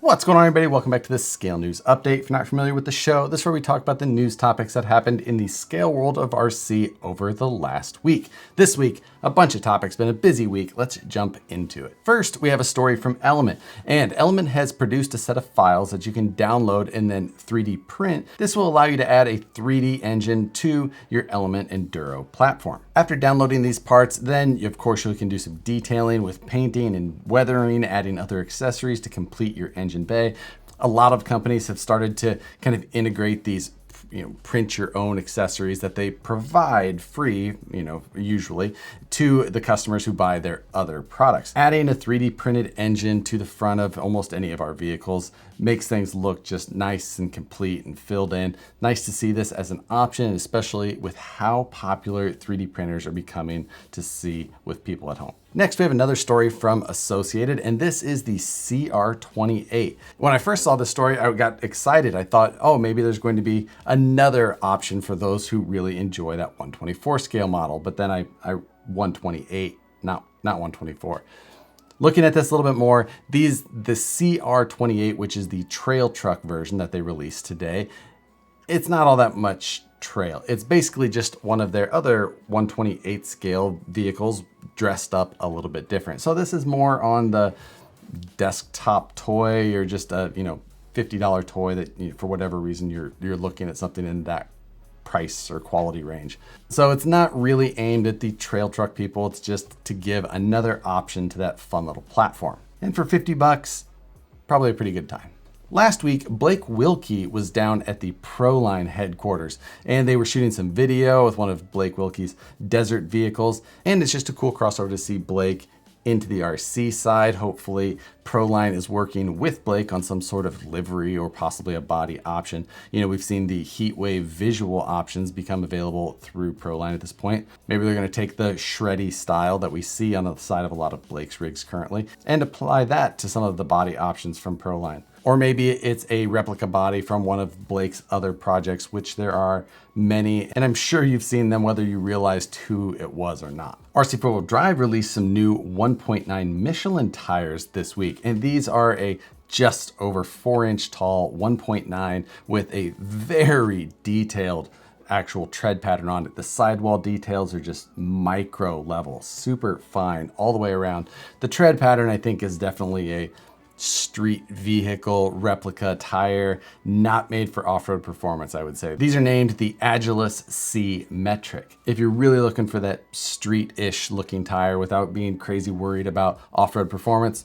What's going on, everybody? Welcome back to this Scale News Update. If you're not familiar with the show, this is where we talk about the news topics that happened in the scale world of RC over the last week. This week, a bunch of topics, been a busy week. Let's jump into it. First, we have a story from Element, and Element has produced a set of files that you can download and then 3D print. This will allow you to add a 3D engine to your Element Enduro platform. After downloading these parts, then of course you can do some detailing with painting and weathering, adding other accessories to complete your engine bay. A lot of companies have started to kind of integrate these, print your own accessories that they provide free, usually to the customers who buy their other products. Adding a 3D printed engine to the front of almost any of our vehicles makes things look just nice and complete and filled in. Nice to see this as an option, especially with how popular 3D printers are becoming to see with people at home. Next, we have another story from Associated, and this is the CR28. When I first saw this story, I got excited. I thought, oh, maybe there's going to be another option for those who really enjoy that 124 scale model, but then I 128, not 124. Looking at this a little bit more, the CR28, which is the trail truck version that they released today, it's not all that much trail. It's basically just one of their other 128 scale vehicles dressed up a little bit different. So this is more on the desktop toy, or just a $50 toy that for whatever reason you're looking at something in that price or quality range. So it's not really aimed at the trail truck people. It's just to give another option to that fun little platform. And for $50, probably a pretty good time. Last week, Blake Wilkey was down at the Proline headquarters, and they were shooting some video with one of Blake Wilkey's desert vehicles. And it's just a cool crossover to see Blake into the RC side. Hopefully Proline is working with Blake on some sort of livery or possibly a body option. We've seen the Heatwave visual options become available through Proline at this point. Maybe they're going to take the shreddy style that we see on the side of a lot of Blake's rigs currently and apply that to some of the body options from Proline. Or maybe it's a replica body from one of Blake's other projects, which there are many, and I'm sure you've seen them whether you realized who it was or not. RC 4-Wheel Drive released some new 1.9 Michelin tires this week, and these are a just over 4-inch tall 1.9 with a very detailed actual tread pattern on it. The sidewall details are just micro level, super fine all the way around. The tread pattern, I think, is definitely a street vehicle replica tire, not made for off-road performance, I would say. These are named the Agilis C Metric. If you're really looking for that street-ish looking tire without being crazy worried about off-road performance,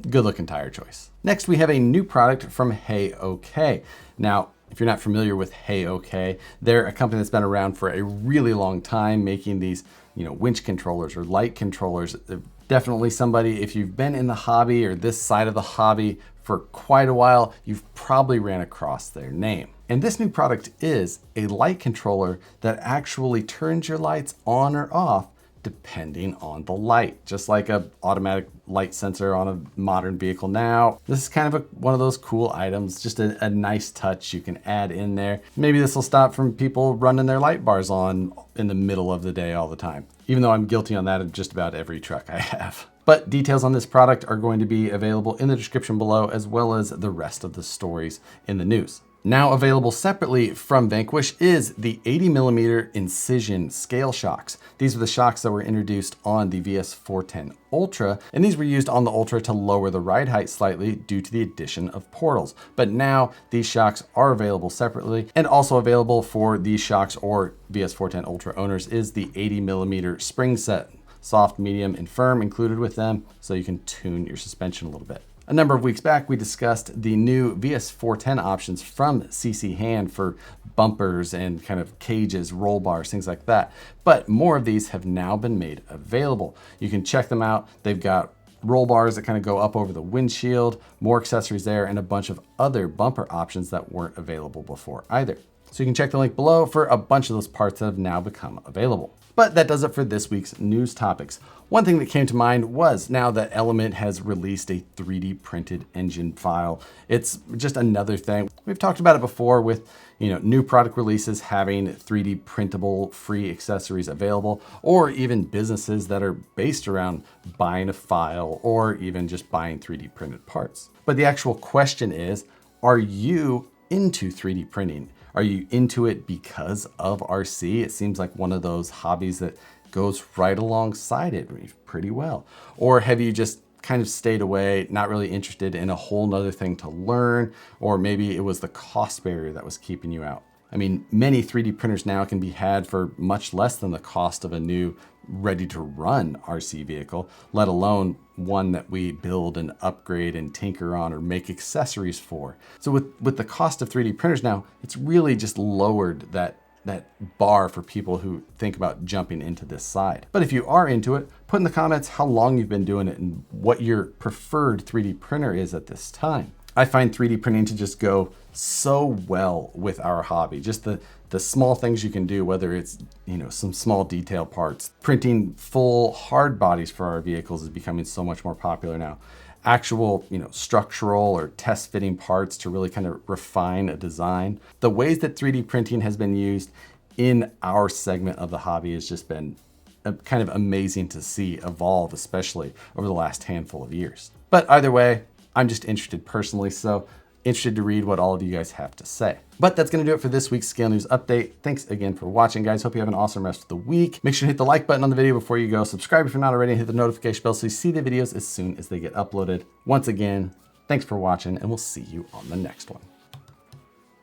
good looking tire choice. Next, we have a new product from HeyOK. Now, if you're not familiar with HeyOK, they're a company that's been around for a really long time making these, winch controllers or light controllers. They're definitely somebody, if you've been in the hobby or this side of the hobby for quite a while, you've probably ran across their name. And this new product is a light controller that actually turns your lights on or off depending on the light, just like a automatic light sensor on a modern vehicle now. This is kind of one of those cool items, just a nice touch you can add in there. Maybe this will stop from people running their light bars on in the middle of the day all the time, even though I'm guilty on that of just about every truck I have. But details on this product are going to be available in the description below, as well as the rest of the stories in the news. Now available separately from Vanquish is the 80mm Incision scale shocks. These are the shocks that were introduced on the VS410 Ultra, and these were used on the Ultra to lower the ride height slightly due to the addition of portals. But now these shocks are available separately, and also available for these shocks or VS410 Ultra owners is the 80mm spring set, soft, medium, and firm included with them, so you can tune your suspension a little bit. A number of weeks back, we discussed the new VS410 options from CCHand for bumpers and kind of cages, roll bars, things like that. But more of these have now been made available. You can check them out. They've got roll bars that kind of go up over the windshield, more accessories there, and a bunch of other bumper options that weren't available before either. So you can check the link below for a bunch of those parts that have now become available. But that does it for this week's news topics. One thing that came to mind was now that Element has released a 3D printed engine file. It's just another thing. We've talked about it before with new product releases having 3D printable free accessories available, or even businesses that are based around buying a file or even just buying 3D printed parts. But the actual question is, are you into 3D printing? Are you into it because of RC? It seems like one of those hobbies that goes right alongside it pretty well. Or have you just kind of stayed away, not really interested in a whole nother thing to learn, or maybe it was the cost barrier that was keeping you out? I mean, many 3D printers now can be had for much less than the cost of a new ready to run RC vehicle, let alone one that we build and upgrade and tinker on or make accessories for. So with the cost of 3D printers now, it's really just lowered that bar for people who think about jumping into this side. But if you are into it, put in the comments how long you've been doing it and what your preferred 3D printer is at this time. I find 3D printing to just go so well with our hobby. Just the small things you can do, whether it's some small detail parts. Printing full hard bodies for our vehicles is becoming so much more popular now. Actual structural or test fitting parts to really kind of refine a design. The ways that 3D printing has been used in our segment of the hobby has just been kind of amazing to see evolve, especially over the last handful of years. But either way, I'm just interested personally, so interested to read what all of you guys have to say. But that's gonna do it for this week's Scale News Update. Thanks again for watching, guys. Hope you have an awesome rest of the week. Make sure to hit the like button on the video before you go. Subscribe if you're not already, and hit the notification bell so you see the videos as soon as they get uploaded. Once again, thanks for watching, and we'll see you on the next one.